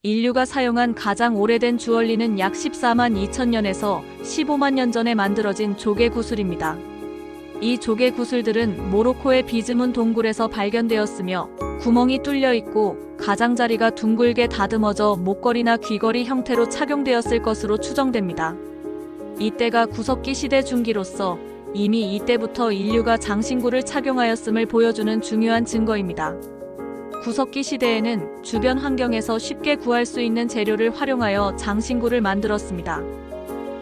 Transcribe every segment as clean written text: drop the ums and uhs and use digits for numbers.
인류가 사용한 가장 오래된 주얼리는 약 14만 2천년에서 15만 년 전에 만들어진 조개 구슬입니다. 이 조개 구슬들은 모로코의 비즈문 동굴에서 발견되었으며 구멍이 뚫려 있고 가장자리가 둥글게 다듬어져 목걸이나 귀걸이 형태로 착용되었을 것으로 추정됩니다. 이때가 구석기 시대 중기로서 이미 이때부터 인류가 장신구를 착용하였음을 보여주는 중요한 증거입니다. 구석기 시대에는 주변 환경에서 쉽게 구할 수 있는 재료를 활용하여 장신구를 만들었습니다.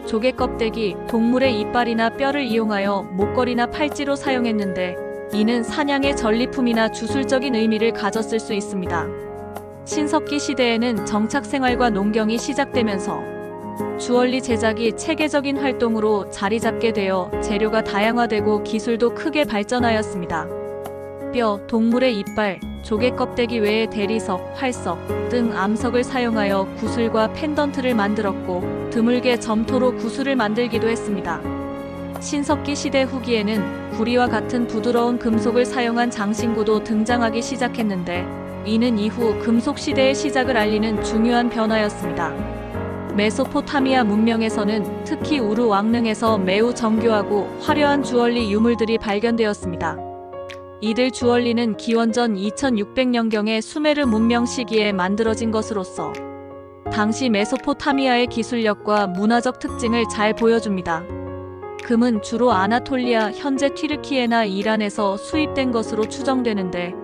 조개 껍데기, 동물의 이빨이나 뼈를 이용하여 목걸이나 팔찌로 사용했는데 이는 사냥의 전리품이나 주술적인 의미를 가졌을 수 있습니다. 신석기 시대에는 정착 생활과 농경이 시작되면서 주얼리 제작이 체계적인 활동으로 자리 잡게 되어 재료가 다양화되고 기술도 크게 발전하였습니다. 뼈, 동물의 이빨, 조개 껍데기 외에 대리석, 활석 등 암석을 사용하여 구슬과 펜던트를 만들었고 드물게 점토로 구슬을 만들기도 했습니다. 신석기 시대 후기에는 구리와 같은 부드러운 금속을 사용한 장신구도 등장하기 시작했는데 이는 이후 금속 시대의 시작을 알리는 중요한 변화였습니다. 메소포타미아 문명에서는 특히 우르 왕릉에서 매우 정교하고 화려한 주얼리 유물들이 발견되었습니다. 이들 주얼리는 기원전 2600년경의 수메르 문명 시기에 만들어진 것으로서 당시 메소포타미아의 기술력과 문화적 특징을 잘 보여줍니다. 금은 주로 아나톨리아, 현재 튀르키예나 이란에서 수입된 것으로 추정되는데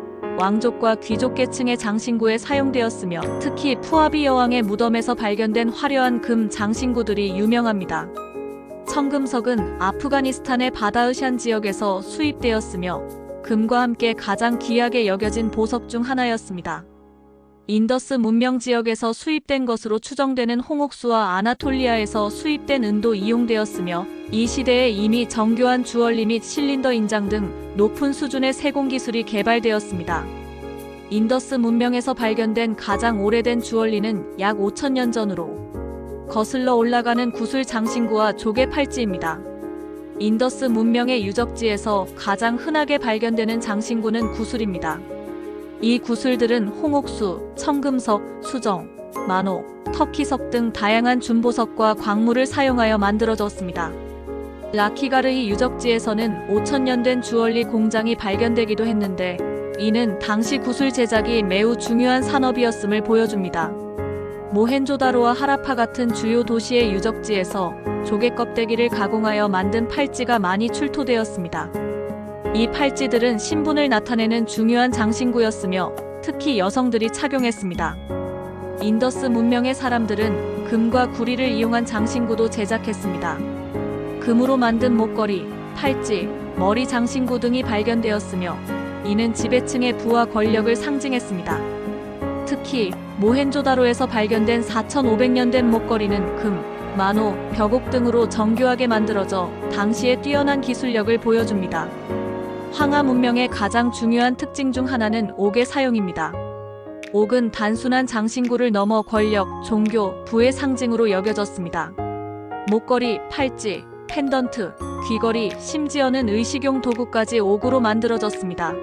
왕족과 귀족 계층의 장신구에 사용되었으며 특히 푸아비 여왕의 무덤에서 발견된 화려한 금 장신구들이 유명합니다. 청금석은 아프가니스탄의 바다흐샨 지역에서 수입되었으며 금과 함께 가장 귀하게 여겨진 보석 중 하나였습니다. 인더스 문명 지역에서 수입된 것으로 추정되는 홍옥수와 아나톨리아에서 수입된 은도 이용되었으며 이 시대에 이미 정교한 주얼리 및 실린더 인장 등 높은 수준의 세공 기술이 개발되었습니다. 인더스 문명에서 발견된 가장 오래된 주얼리는 약 5천년 전으로 거슬러 올라가는 구슬 장신구와 조개 팔찌입니다. 인더스 문명의 유적지에서 가장 흔하게 발견되는 장신구는 구슬입니다. 이 구슬들은 홍옥수, 청금석, 수정, 만호, 터키석 등 다양한 준보석과 광물을 사용하여 만들어졌습니다. 라키가르히 유적지에서는 5천년 된 주얼리 공장이 발견되기도 했는데 이는 당시 구슬 제작이 매우 중요한 산업이었음을 보여줍니다. 모헨조다로와 하라파 같은 주요 도시의 유적지에서 조개 껍데기를 가공하여 만든 팔찌가 많이 출토되었습니다. 이 팔찌들은 신분을 나타내는 중요한 장신구였으며 특히 여성들이 착용했습니다. 인더스 문명의 사람들은 금과 구리를 이용한 장신구도 제작했습니다. 금으로 만든 목걸이, 팔찌, 머리 장신구 등이 발견되었으며 이는 지배층의 부와 권력을 상징했습니다. 특히 모헨조다로에서 발견된 4500년 된 목걸이는 금, 만호, 벽옥 등으로 정교하게 만들어져 당시의 뛰어난 기술력을 보여줍니다. 황하 문명의 가장 중요한 특징 중 하나는 옥의 사용입니다. 옥은 단순한 장신구를 넘어 권력, 종교, 부의 상징으로 여겨졌습니다. 목걸이, 팔찌, 펜던트, 귀걸이, 심지어는 의식용 도구까지 옥으로 만들어졌습니다.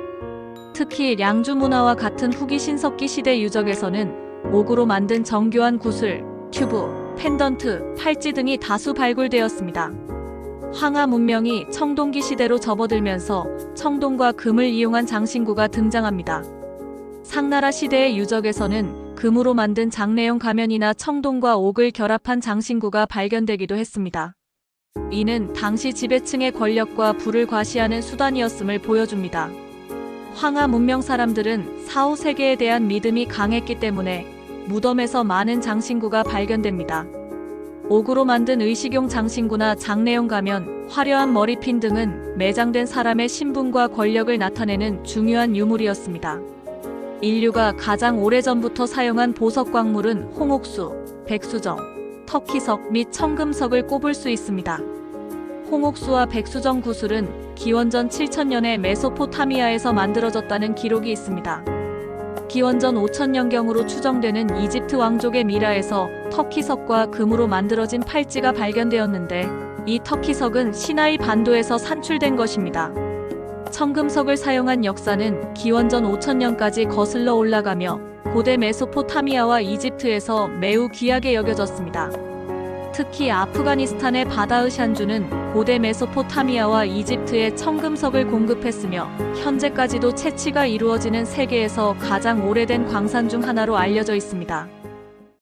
특히 량주 문화와 같은 후기 신석기 시대 유적에서는 옥으로 만든 정교한 구슬, 튜브, 펜던트, 팔찌 등이 다수 발굴되었습니다. 황하 문명이 청동기 시대로 접어들면서 청동과 금을 이용한 장신구가 등장합니다. 상나라 시대의 유적에서는 금으로 만든 장내용 가면이나 청동과 옥을 결합한 장신구가 발견되기도 했습니다. 이는 당시 지배층의 권력과 부를 과시하는 수단이었음을 보여줍니다. 황하 문명 사람들은 4, 5세계에 대한 믿음이 강했기 때문에 무덤에서 많은 장신구가 발견됩니다. 옥으로 만든 의식용 장신구나 장내용 가면, 화려한 머리핀 등은 매장된 사람의 신분과 권력을 나타내는 중요한 유물이었습니다. 인류가 가장 오래전부터 사용한 보석 광물은 홍옥수, 백수정, 터키석 및 청금석을 꼽을 수 있습니다. 홍옥수와 백수정 구슬은 기원전 7000년에 메소포타미아에서 만들어졌다는 기록이 있습니다. 기원전 5000년경으로 추정되는 이집트 왕족의 미라에서 터키석과 금으로 만들어진 팔찌가 발견되었는데 이 터키석은 시나이 반도에서 산출된 것입니다. 청금석을 사용한 역사는 기원전 5000년까지 거슬러 올라가며 고대 메소포타미아와 이집트에서 매우 귀하게 여겨졌습니다. 특히 아프가니스탄의 바다의 샨주는 고대 메소포타미아와 이집트에 청금석을 공급했으며 현재까지도 채취가 이루어지는 세계에서 가장 오래된 광산 중 하나로 알려져 있습니다.